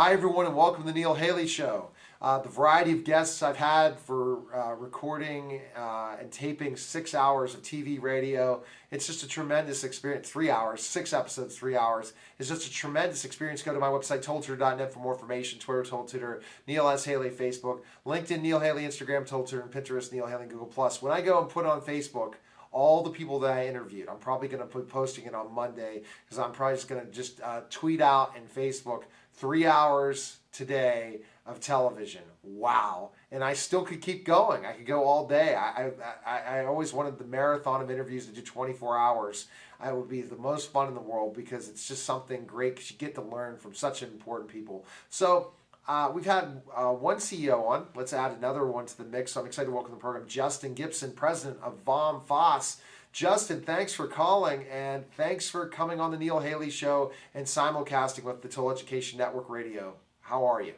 Hi, everyone, and welcome to the Neil Haley Show. The variety of guests I've had for recording and taping 6 hours of TV, radio. It's just a tremendous experience. 3 hours, 6 episodes, 3 hours. It's just a tremendous experience. Go to my website, totaltutor.net, for more information. Twitter, Total Tutor, Neil S. Haley, Facebook, LinkedIn, Neil Haley, Instagram, Total Tutor, and Pinterest, Neil Haley, and Google+. When I go and put on Facebook all the people that I interviewed, I'm probably going to be posting it on Monday because I'm probably just going to just tweet out in Facebook 3 hours today of television. Wow. And I still could keep going. I could go all day. I always wanted the marathon of interviews to do 24 hours. It would be the most fun in the world because it's just something great because you get to learn from such important people. So we've had one CEO on. Let's add another one to the mix. So I'm excited to welcome to the program Justin Gibson, president of Vom Fass. Justin, thanks for calling, and thanks for coming on the Neil Haley Show and simulcasting with the Total Education Network Radio. How are you?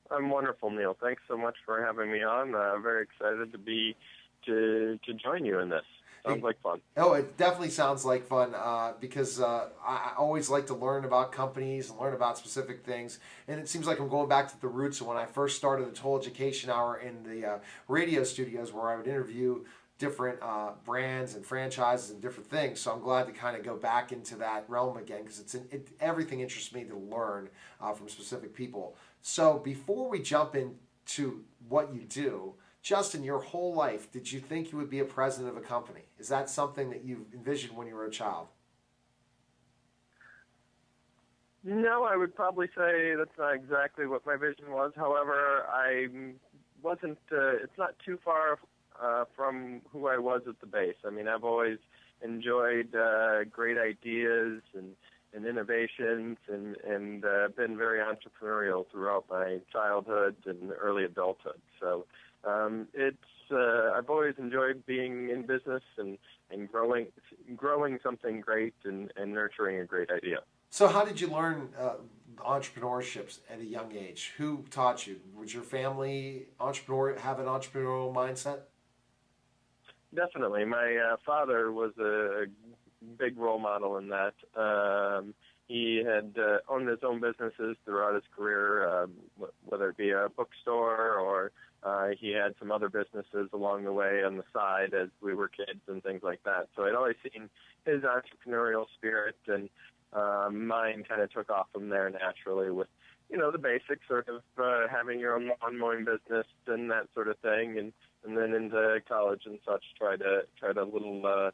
I'm wonderful, Neil. Thanks so much for having me on. Very excited to join you in this. Sounds like fun. Oh, it definitely sounds like fun because I always like to learn about companies and learn about specific things. And it seems like I'm going back to the roots of when I first started the Total Education Hour in the radio studios where I would interview different brands and franchises and different things. So I'm glad to kind of go back into that realm again because everything interests me to learn from specific people. So before we jump into what you do, Justin, your whole life, did you think you would be a president of a company? Is that something that you envisioned when you were a child? No, I would probably say that's not exactly what my vision was. However, I wasn't, it's not too far from who I was at the base. I mean, I've always enjoyed great ideas and innovations and been very entrepreneurial throughout my childhood and early adulthood. So I've always enjoyed being in business and growing something great and nurturing a great idea. So how did you learn entrepreneurship at a young age? Who taught you? Was your family have an entrepreneurial mindset? Definitely. My father was a big role model in that. He had owned his own businesses throughout his career, whether it be a bookstore or he had some other businesses along the way on the side as we were kids and things like that. So I'd always seen his entrepreneurial spirit, and mine kind of took off from there naturally with, the basics, sort of having your own lawn mowing business and that sort of thing, and then into college and such, tried a little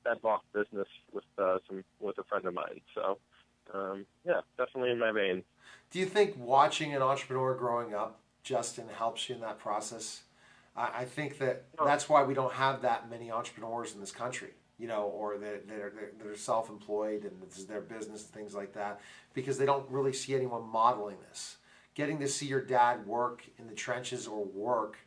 bedlock business with a friend of mine. So yeah, definitely in my vein. Do you think watching an entrepreneur growing up, Justin, helps you in that process? I think that's why we don't have that many entrepreneurs in this country, or they're self-employed and this is their business and things like that, because they don't really see anyone modeling this. Getting to see your dad work in the trenches or work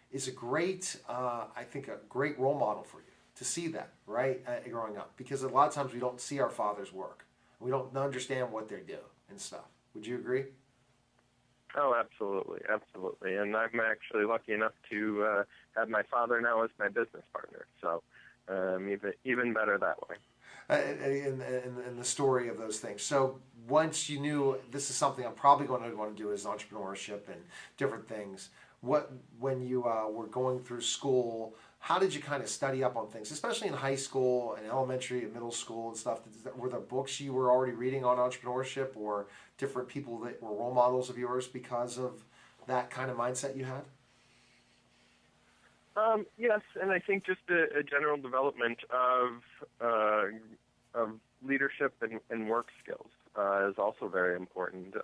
is a great, I think, a great role model for you to see that, right, growing up. Because a lot of times we don't see our fathers work. We don't understand what they do and stuff. Would you agree? Oh, absolutely, absolutely. And I'm actually lucky enough to have my father now as my business partner. So even better that way. In the story of those things. So once you knew this is something I'm probably going to want to do is entrepreneurship and different things, when you were going through school, how did you kind of study up on things, especially in high school and elementary and middle school and stuff? Were there books you were already reading on entrepreneurship or different people that were role models of yours because of that kind of mindset you had? Yes, and I think just a general development of leadership and work skills is also very important.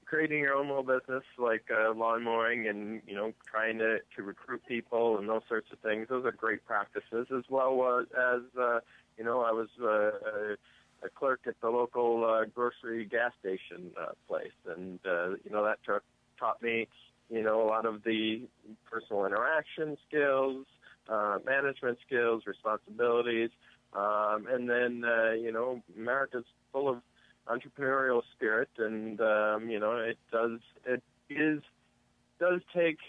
Creating your own little business like lawn mowing and trying to recruit people and those sorts of things. Those are great practices, as well as I was a clerk at the local grocery gas station place, and that taught me a lot of the personal interaction skills, management skills, responsibilities, and then America's full of entrepreneurial spirit, and it does take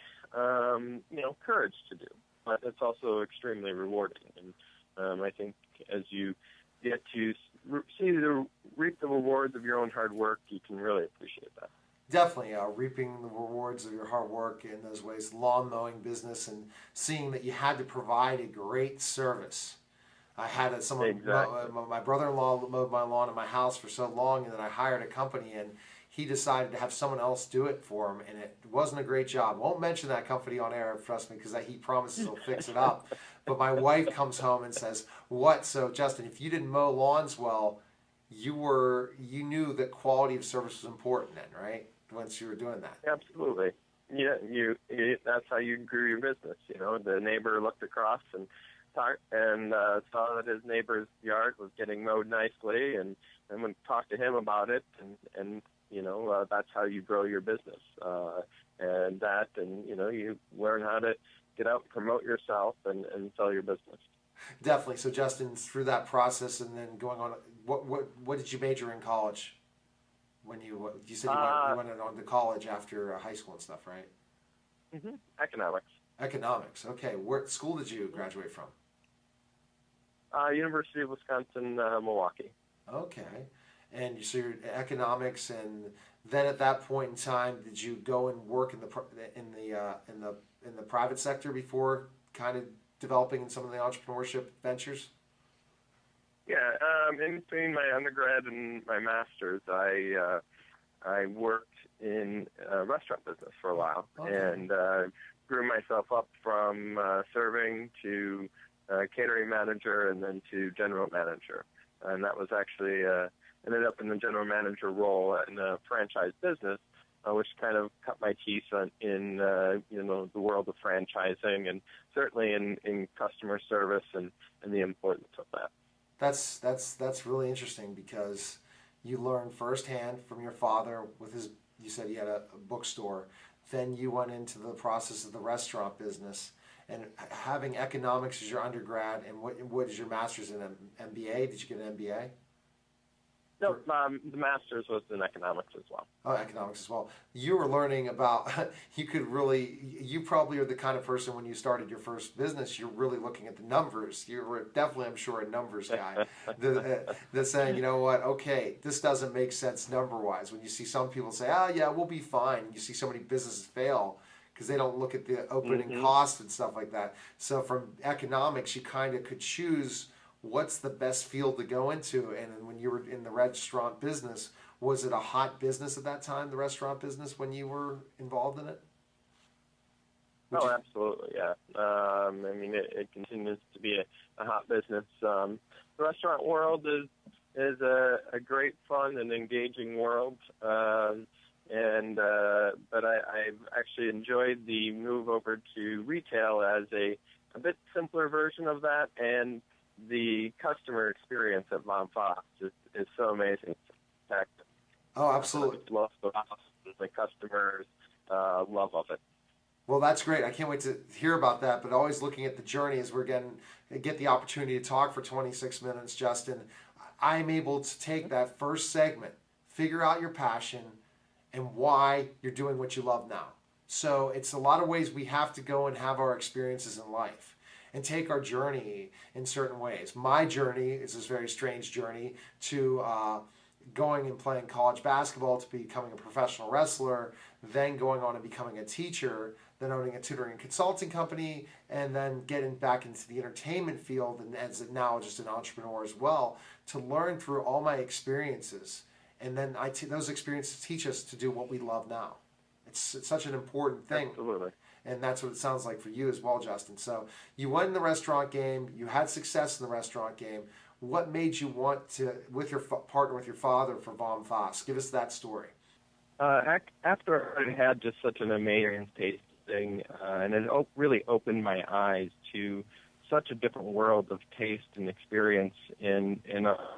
courage to do, but it's also extremely rewarding. And I think as you get to reap the rewards of your own hard work, you can really appreciate that. Definitely, reaping the rewards of your hard work in those ways, lawn mowing business, and seeing that you had to provide a great service. I had my brother-in-law mowed my lawn at my house for so long, and then I hired a company, and he decided to have someone else do it for him, and it wasn't a great job. Won't mention that company on air, trust me, because he promises he'll fix it up. But my wife comes home and says, "What? So Justin, if you didn't mow lawns well, you knew that quality of service was important then, right? Once you were doing that." Absolutely. Yeah, that's how you grew your business. The neighbor looked across and saw that his neighbor's yard was getting mowed nicely, and would talk to him about it, and that's how you grow your business. You learn how to get out and promote yourself and sell your business. Definitely. So Justin, through that process and then going on, what did you major in college? When you said you went on to college after high school and stuff, right? Mm-hmm. Economics. Economics. Okay. What school did you graduate from? University of Wisconsin, Milwaukee. Okay. And so you're economics, and then at that point in time, did you go and work in the private sector before kind of developing in some of the entrepreneurship ventures? Yeah, in between my undergrad and my master's, I worked in a restaurant business for a while, and grew myself up from serving to catering manager and then to general manager. And that was actually ended up in the general manager role in a franchise business, which kind of cut my teeth in the world of franchising, and certainly in customer service and the importance of that. That's really interesting, because you learned firsthand from your father with his. You said he had a bookstore. Then you went into the process of the restaurant business, and having economics as your undergrad. And what is your master's in? MBA? Did you get an MBA? No, the master's was in economics as well. Oh, economics as well. You were learning about, you probably are the kind of person when you started your first business, you're really looking at the numbers. You were definitely, I'm sure, a numbers guy. That's saying, you know what, okay, this doesn't make sense number-wise. When you see some people say, oh yeah, we'll be fine. You see so many businesses fail because they don't look at the opening costs and stuff like that. So from economics, you kind of could choose what's the best field to go into. And when you were in the restaurant business, was it a hot business at that time, the restaurant business, when you were involved in it? Absolutely, yeah. It continues to be a hot business. The restaurant world is a great, fun, and engaging world. But I've actually enjoyed the move over to retail as a bit simpler version of that, and the customer experience at Vom Fass is so amazing. Oh, absolutely. The customers' love of it. Well, that's great. I can't wait to hear about that, but always looking at the journey as we're get the opportunity to talk for 26 minutes, Justin. I'm able to take that first segment, figure out your passion, and why you're doing what you love now. So it's a lot of ways we have to go and have our experiences in life and take our journey in certain ways. My journey is this very strange journey to going and playing college basketball, to becoming a professional wrestler, then going on and becoming a teacher, then owning a tutoring and consulting company, and then getting back into the entertainment field, and as now just an entrepreneur as well, to learn through all my experiences. And then those experiences teach us to do what we love now. It's such an important thing. Absolutely. And that's what it sounds like for you as well, Justin. So you went in the restaurant game. You had success in the restaurant game. What made you want to, partner with your father for Vom Fass? Give us that story. After I had just such an amazing tasting, and it really opened my eyes to such a different world of taste and experience. And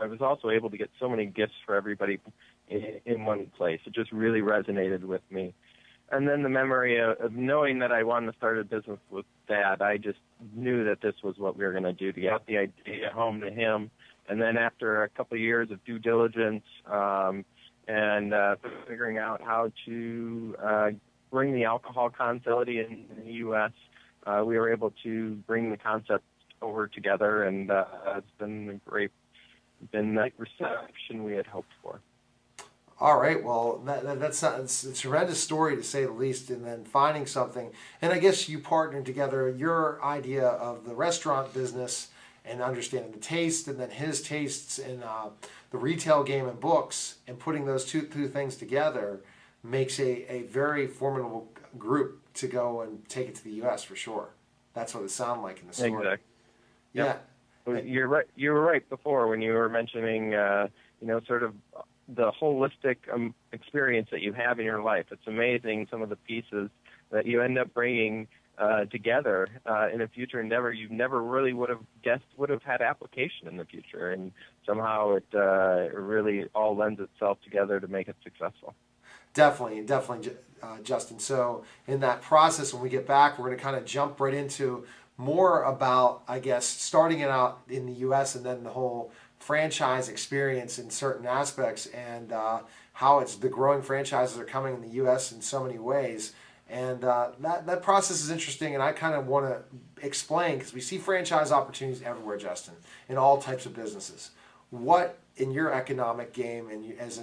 I was also able to get so many gifts for everybody in one place. It just really resonated with me. And then the memory of knowing that I wanted to start a business with Dad, I just knew that this was what we were going to do, to get the idea home to him. And then after a couple of years of due diligence and figuring out how to bring the alcohol concept in the U.S., we were able to bring the concept over together, and it's been been the reception we had hoped for. All right, well, that's it's a tremendous story to say the least, and then finding something. And I guess you partnered together your idea of the restaurant business and understanding the taste, and then his tastes in the retail game and books, and putting those two things together makes a very formidable group to go and take it to the U.S. for sure. That's what it sounded like in the story. Exactly. Yeah. Yep. Well, you're right. You were right before when you were mentioning, sort of the holistic experience that you have in your life. It's amazing some of the pieces that you end up bringing together in a future endeavor you never really would have guessed would have had application in the future, and somehow it really all lends itself together to make it successful. Definitely, Justin. So in that process, when we get back, we're going to kind of jump right into more about, I guess, starting it out in the U.S. and then the whole franchise experience in certain aspects, and how the growing franchises are coming in the U.S. in so many ways. And that process is interesting, and I kind of want to explain, because we see franchise opportunities everywhere, Justin, in all types of businesses. What, in your economic game, and as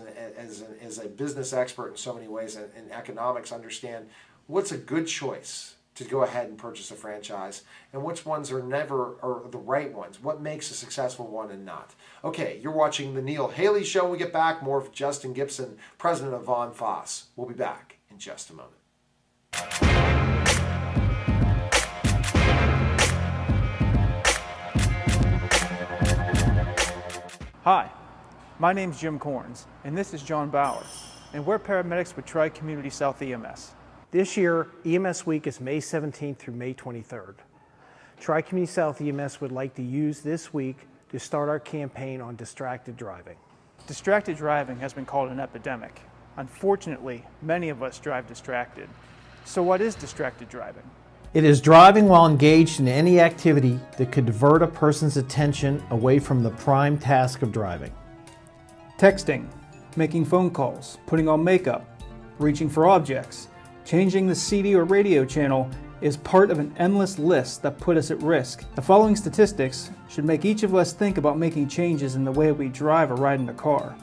a business expert in so many ways in economics, understand what's a good choice to go ahead and purchase a franchise, and which ones are the right ones? What makes a successful one and not? Okay, you're watching the Neil Haley Show. When we get back, more of Justin Gibson, president of Vom Fass. We'll be back in just a moment. Hi, my name's Jim Koontz, and this is John Bauer, and we're paramedics with Tri-Community South EMS. This year, EMS Week is May 17th through May 23rd. Tri-Community South EMS would like to use this week to start our campaign on distracted driving. Distracted driving has been called an epidemic. Unfortunately, many of us drive distracted. So what is distracted driving? It is driving while engaged in any activity that could divert a person's attention away from the prime task of driving. Texting, making phone calls, putting on makeup, reaching for objects, changing the CD or radio channel is part of an endless list that put us at risk. The following statistics should make each of us think about making changes in the way we drive or ride in a car.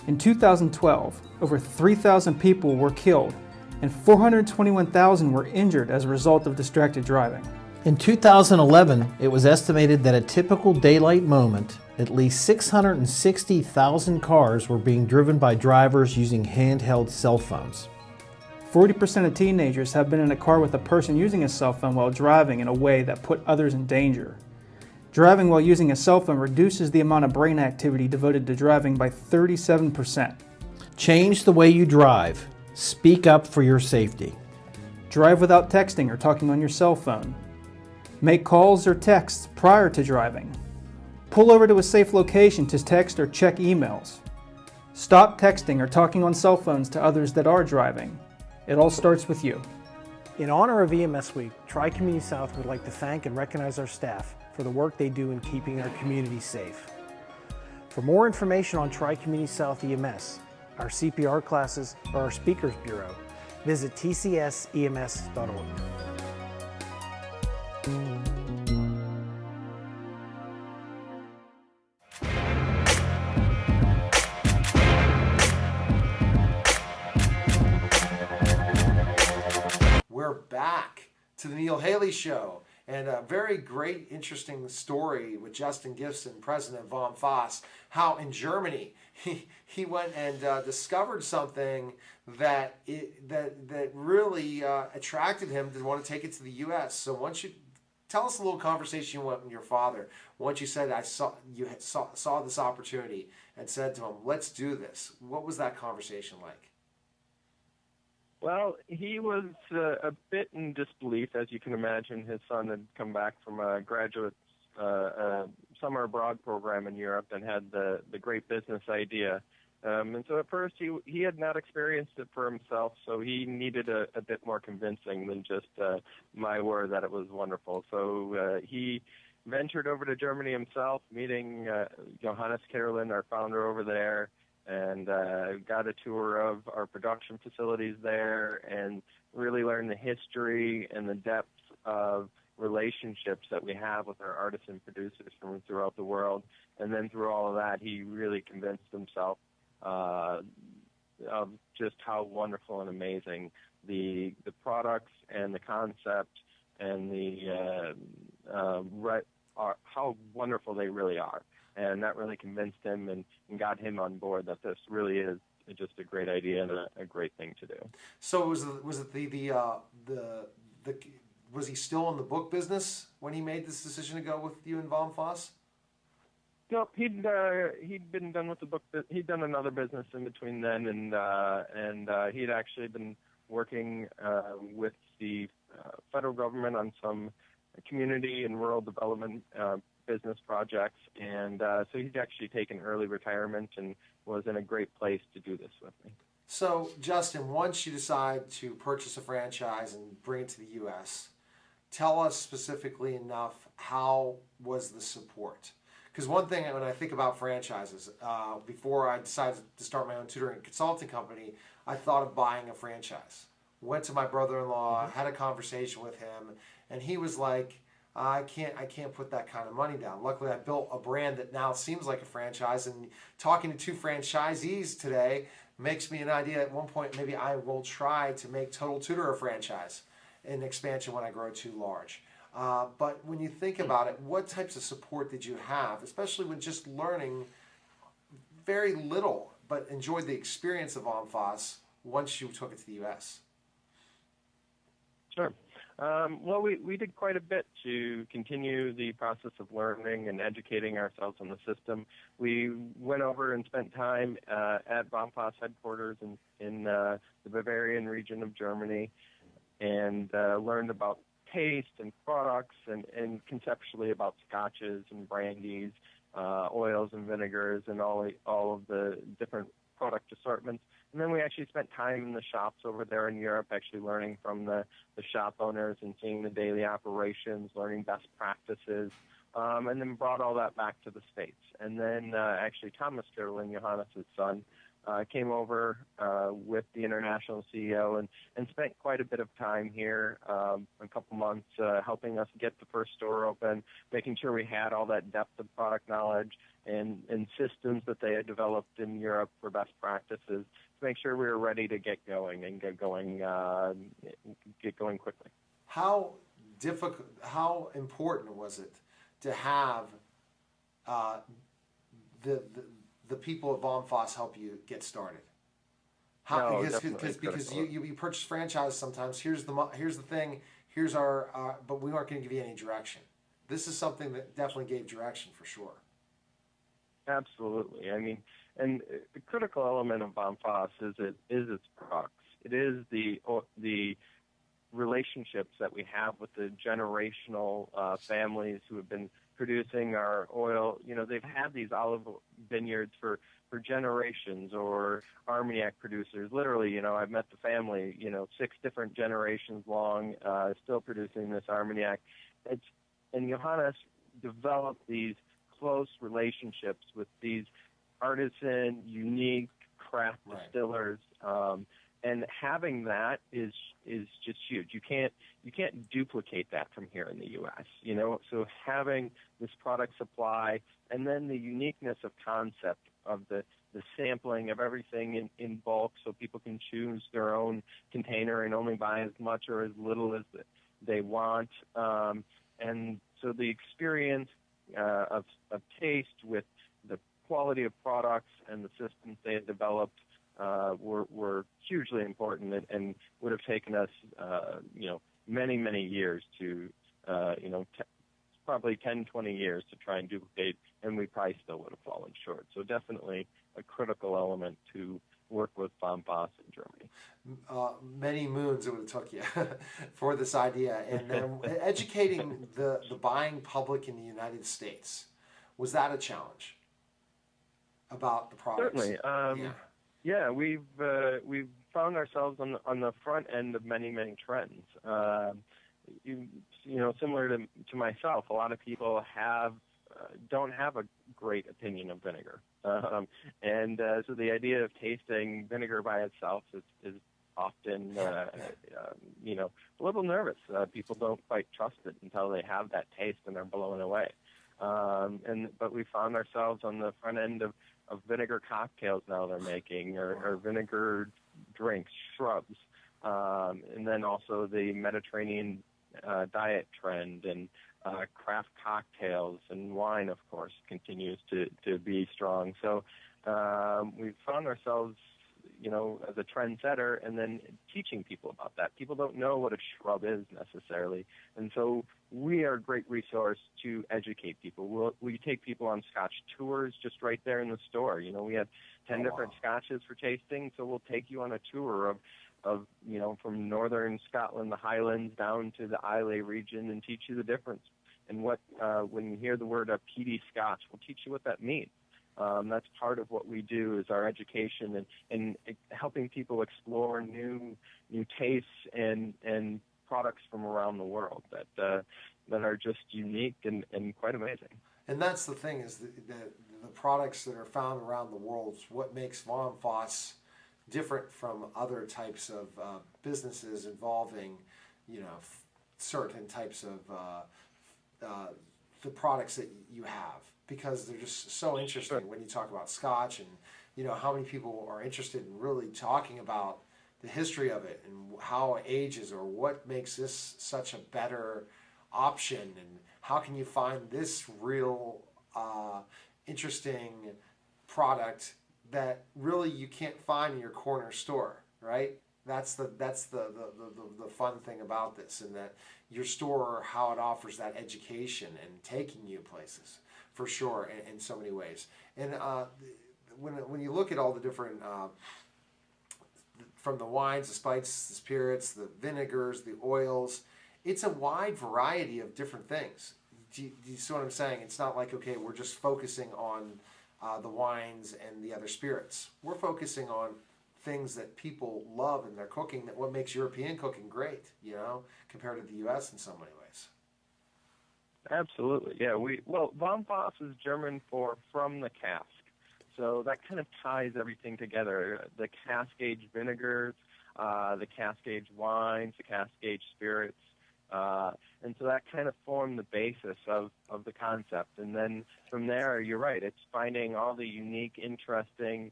In 2012, over 3,000 people were killed and 421,000 were injured as a result of distracted driving. In 2011, it was estimated that at a typical daylight moment, at least 660,000 cars were being driven by drivers using handheld cell phones. 40% of teenagers have been in a car with a person using a cell phone while driving in a way that put others in danger. Driving while using a cell phone reduces the amount of brain activity devoted to driving by 37%. Change the way you drive. Speak up for your safety. Drive without texting or talking on your cell phone. Make calls or texts prior to driving. Pull over to a safe location to text or check emails. Stop texting or talking on cell phones to others that are driving. It all starts with you. In honor of EMS Week, Tri-Community South would like to thank and recognize our staff for the work they do in keeping our community safe. For more information on Tri-Community South EMS, our CPR classes, or our Speakers Bureau, visit tcsems.org. We're back to the Neil Haley Show, and a very great, interesting story with Justin Gibson, president of Vom Fass, how in Germany he went and discovered something that really attracted him to want to take it to the U.S. So once you tell us a little conversation you went with your father. Once you said you saw this opportunity and said to him, "Let's do this." What was that conversation like? Well, he was a bit in disbelief, as you can imagine. His son had come back from a graduate summer abroad program in Europe and had the great business idea. And so at first he had not experienced it for himself, so he needed a bit more convincing than just my word that it was wonderful. So he ventured over to Germany himself, meeting Johannes Kerlin, our founder over there, and got a tour of our production facilities there and really learned the history and the depth of relationships that we have with our artisan producers from throughout the world. And then through all of that, he really convinced himself of just how wonderful and amazing the products and the concept and how wonderful they really are. And that really convinced him and got him on board that this really is just a great idea and a great thing to do. So was he still in the book business when he made this decision to go with you and Vom Fass? No, he'd been done with the book. He'd done another business in between then, and he'd actually been working with the federal government on some community and rural development business projects, and so he'd actually taken early retirement and was in a great place to do this with me. So, Justin, once you decide to purchase a franchise and bring it to the U.S., tell us specifically enough, how was the support? Because one thing when I think about franchises, before I decided to start my own tutoring and consulting company, I thought of buying a franchise. Went to my brother-in-law, had a conversation with him, and he was like, I can't put that kind of money down. Luckily, I built a brand that now seems like a franchise, and talking to two franchisees today makes me an idea. At one point, maybe I will try to make Total Tutor a franchise in expansion when I grow too large. But when you think about it, what types of support did you have, especially when just learning very little, but enjoyed the experience of Vom Fass once you took it to the U.S.? Sure. Well, we did quite a bit to continue the process of learning and educating ourselves on the system. We went over and spent time at Vom Fass headquarters in the Bavarian region of Germany, and learned about taste and products and conceptually about scotches and brandies, oils and vinegars, and all of the different product assortments. And then we actually spent time in the shops over there in Europe, actually learning from the shop owners and seeing the daily operations, learning best practices, and then brought all that back to the States. And then actually Thomas Sterling, Johannes' son, came over with the international CEO and spent quite a bit of time here, a couple months, helping us get the first store open, making sure we had all that depth of product knowledge and systems that they had developed in Europe for best practices to make sure we were ready to get going and get going quickly. How important was it to have the people at Vom Fass help you get started? Because you purchase franchise sometimes. Here's the thing. Here's our but we aren't going to give you any direction. This is something that definitely gave direction for sure. Absolutely. I mean, and the critical element of Vom Fass is its products. It is the relationships that we have with the generational families who have been producing our oil. You know, they've had these olive vineyards for generations, or Armagnac producers. Literally, you know, I've met the family, 6 different generations long, still producing this Armagnac. And Johannes developed these close relationships with these artisan, unique craft distillers, and having that is just huge. You can't duplicate that from here in the U.S. So having this product supply and then the uniqueness of concept of the sampling of everything in bulk, so people can choose their own container and only buy as much or as little as they want, and so the experience of taste with the quality of products and the systems they had developed were hugely important and would have taken us, many, many years to, probably 10, 20 years to try and duplicate, and we probably still would have fallen short. So definitely a critical element to work with Vom Fass in Germany. Many moons it would have took you for this idea. And then educating the buying public in the United States, was that a challenge about the products? Certainly. Yeah, we've found ourselves on the front end of many, many trends. Similar to myself, a lot of people don't have a great opinion of vinegar, and so the idea of tasting vinegar by itself is often, a little nervous. People don't quite trust it until they have that taste and they're blown away. But we found ourselves on the front end of vinegar cocktails now they're making, or vinegar drinks, shrubs, and then also the Mediterranean diet trend, and craft cocktails, and wine, of course, continues to be strong. So we've found ourselves, as a trendsetter, and then teaching people about that. People don't know what a shrub is necessarily, and so we are a great resource to educate people. We take people on Scotch tours just right there in the store. We have 10 different Scotches for tasting, so we'll take you on a tour of from northern Scotland, the Highlands, down to the Islay region, and teach you the difference. And what when you hear the word peaty Scotch, we'll teach you what that means. That's part of what we do, is our education and helping people explore new tastes and products from around the world that are just unique and quite amazing. And that's the thing, is the products that are found around the world is what makes Vom Fass different from other types of businesses involving, certain types of the products that you have, because they're just so interesting when you talk about Scotch, and how many people are interested in really talking about the history of it and how it ages, or what makes this such a better option, and how can you find this real interesting product that really you can't find in your corner store, right? That's the fun thing about this, and that your store, how it offers that education and taking you places, for sure, in so many ways. And when you look at all the different, from the wines, the spices, the spirits, the vinegars, the oils, it's a wide variety of different things. Do you see what I'm saying? It's not like, okay, we're just focusing on the wines and the other spirits. We're focusing on things that people love in their cooking, that what makes European cooking great, compared to the U.S. in so many ways. Absolutely, yeah. Vom Fass is German for from the cask, so that kind of ties everything together. The cask-aged vinegars, the cask-aged wines, the cask-aged spirits, and so that kind of formed the basis of the concept. And then from there, you're right, it's finding all the unique, interesting,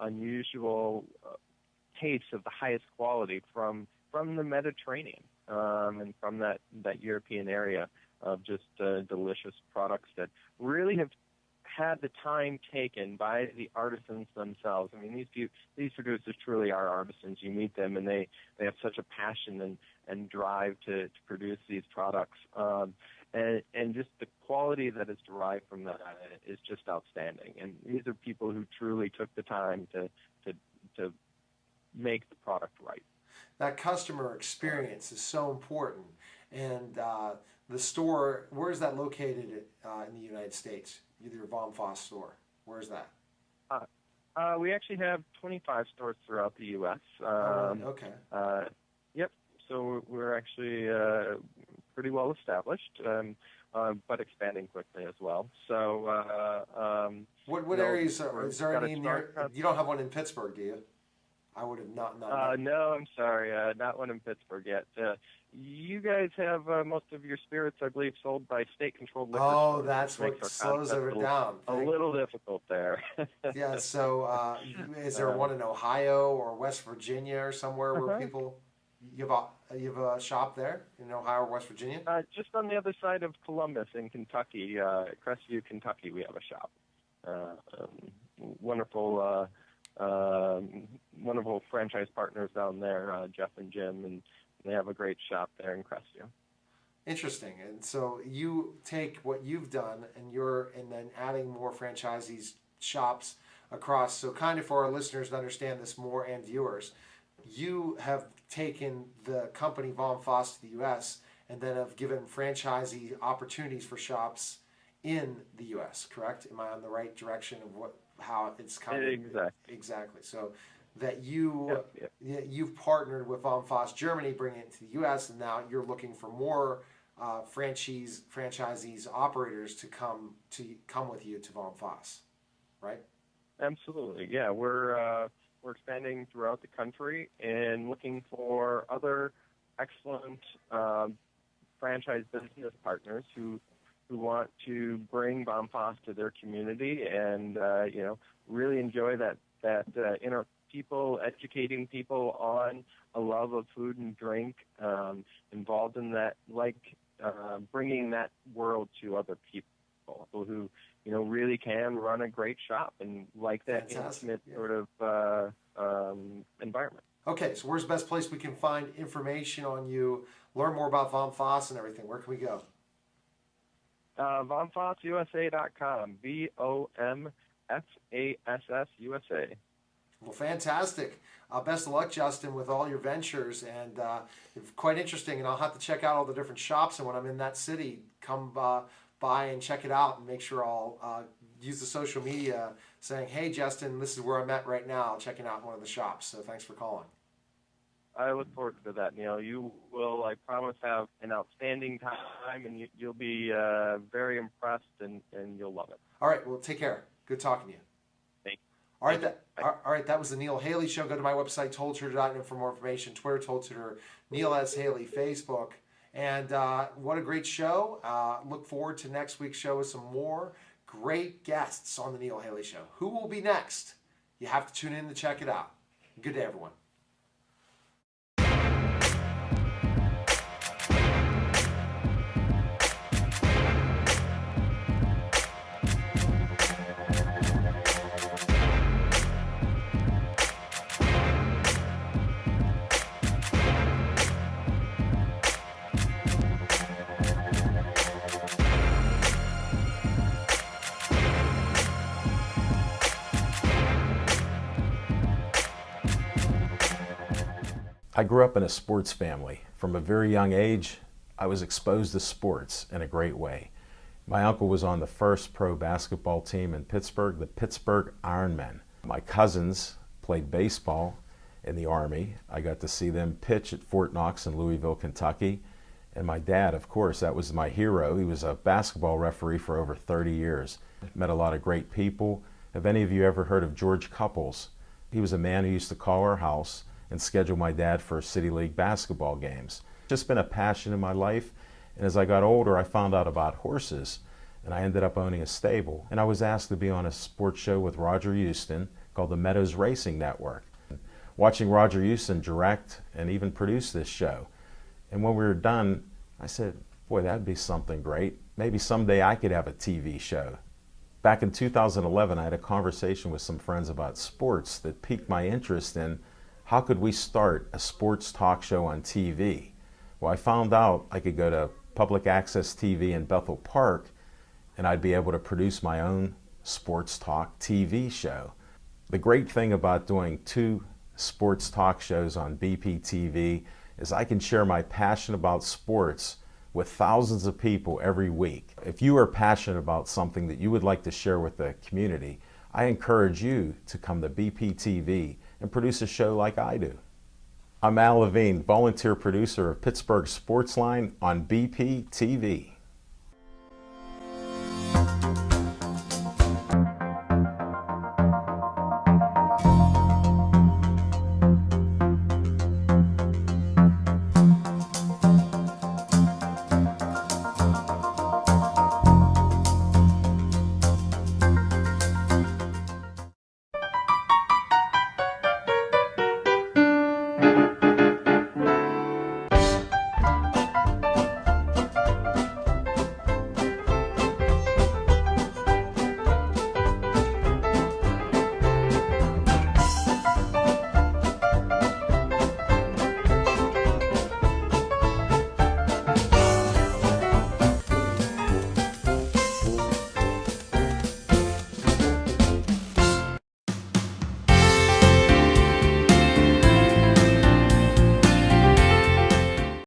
unusual tastes of the highest quality from the Mediterranean, and from that European area, of just delicious products that really have had the time taken by the artisans themselves. I mean, these producers truly are artisans. You meet them, and they have such a passion and drive to produce these products. And just the quality that is derived from that is just outstanding. And these are people who truly took the time to make the product right. That customer experience is so important. And the store, where is that located in the United States? Either Vom Fass store. Where is that? We actually have 25 stores throughout the U.S. Okay. Yep. So we're actually pretty well established, but expanding quickly as well. So what areas is there any near? You don't have one in Pittsburgh, do you? I would have not. No, I'm sorry, not one in Pittsburgh yet. You guys have most of your spirits, I believe, sold by state-controlled liquor stores. Oh, that's what slows it down. A little difficult there. Yeah. So, is there one in Ohio or West Virginia or somewhere where people? You have a shop there in Ohio or West Virginia? Just on the other side of Columbus in Kentucky, Crestview, Kentucky, we have a shop. Wonderful franchise partners down there, Jeff and Jim, and they have a great shop there in Crestview. Interesting. And so you take what you've done and then adding more franchisees shops across. So kind of for our listeners to understand this more, and viewers, you have taken the company Vom Fass to the U.S. and then have given franchisee opportunities for shops in the U.S., correct? Am I on the right direction of how it's kind of... Exactly. So that you've partnered with Vom Fass Germany, bringing it to the U.S., and now you're looking for more franchisees, operators to come with you to Vom Fass, right? Absolutely. Yeah, we're we're expanding throughout the country and looking for other excellent franchise business partners who want to bring Vom Fass to their community and really enjoy that inner people, educating people on a love of food and drink, involved in that, bringing that world to other people who really can run a great shop and like that intimate sort of environment. Okay, so where's the best place we can find information on you, learn more about Vom Fass and everything? Where can we go? VomFassUSA.com. VOMFASS USA. Well, fantastic. Best of luck, Justin, with all your ventures, and it's quite interesting, and I'll have to check out all the different shops, and when I'm in that city, come by and check it out and make sure I'll use the social media saying, hey, Justin, this is where I'm at right now, checking out one of the shops. So thanks for calling. I look forward to that, Neil. You will, I promise, have an outstanding time, and you'll be very impressed, and you'll love it. All right, well, take care. Good talking to you. Thank you. All right, that was the Neil Haley Show. Go to my website, totaltutor.net, for more information. Twitter, Total Tutor, Neil S. Haley, Facebook. And what a great show. Look forward to next week's show with some more great guests on the Neil Haley Show. Who will be next? You have to tune in to check it out. Good day, everyone. I grew up in a sports family. From a very young age, I was exposed to sports in a great way. My uncle was on the first pro basketball team in Pittsburgh, the Pittsburgh Ironmen. My cousins played baseball in the Army. I got to see them pitch at Fort Knox in Louisville, Kentucky. And my dad, of course, that was my hero. He was a basketball referee for over 30 years. Met a lot of great people. Have any of you ever heard of George Couples? He was a man who used to call our house and schedule my dad for City League basketball games. Just been a passion in my life, and as I got older I found out about horses, and I ended up owning a stable. And I was asked to be on a sports show with Roger Houston called the Meadows Racing Network. Watching Roger Houston direct and even produce this show, and when we were done, I said, boy, that'd be something great. Maybe someday I could have a TV show. Back in 2011, I had a conversation with some friends about sports that piqued my interest in how could we start a sports talk show on TV? Well, I found out I could go to public access TV in Bethel Park and I'd be able to produce my own sports talk TV show. The great thing about doing 2 sports talk shows on BPTV is I can share my passion about sports with thousands of people every week. If you are passionate about something that you would like to share with the community, I encourage you to come to BPTV and produce a show like I do. I'm Al Levine, volunteer producer of Pittsburgh Sportsline on BPTV.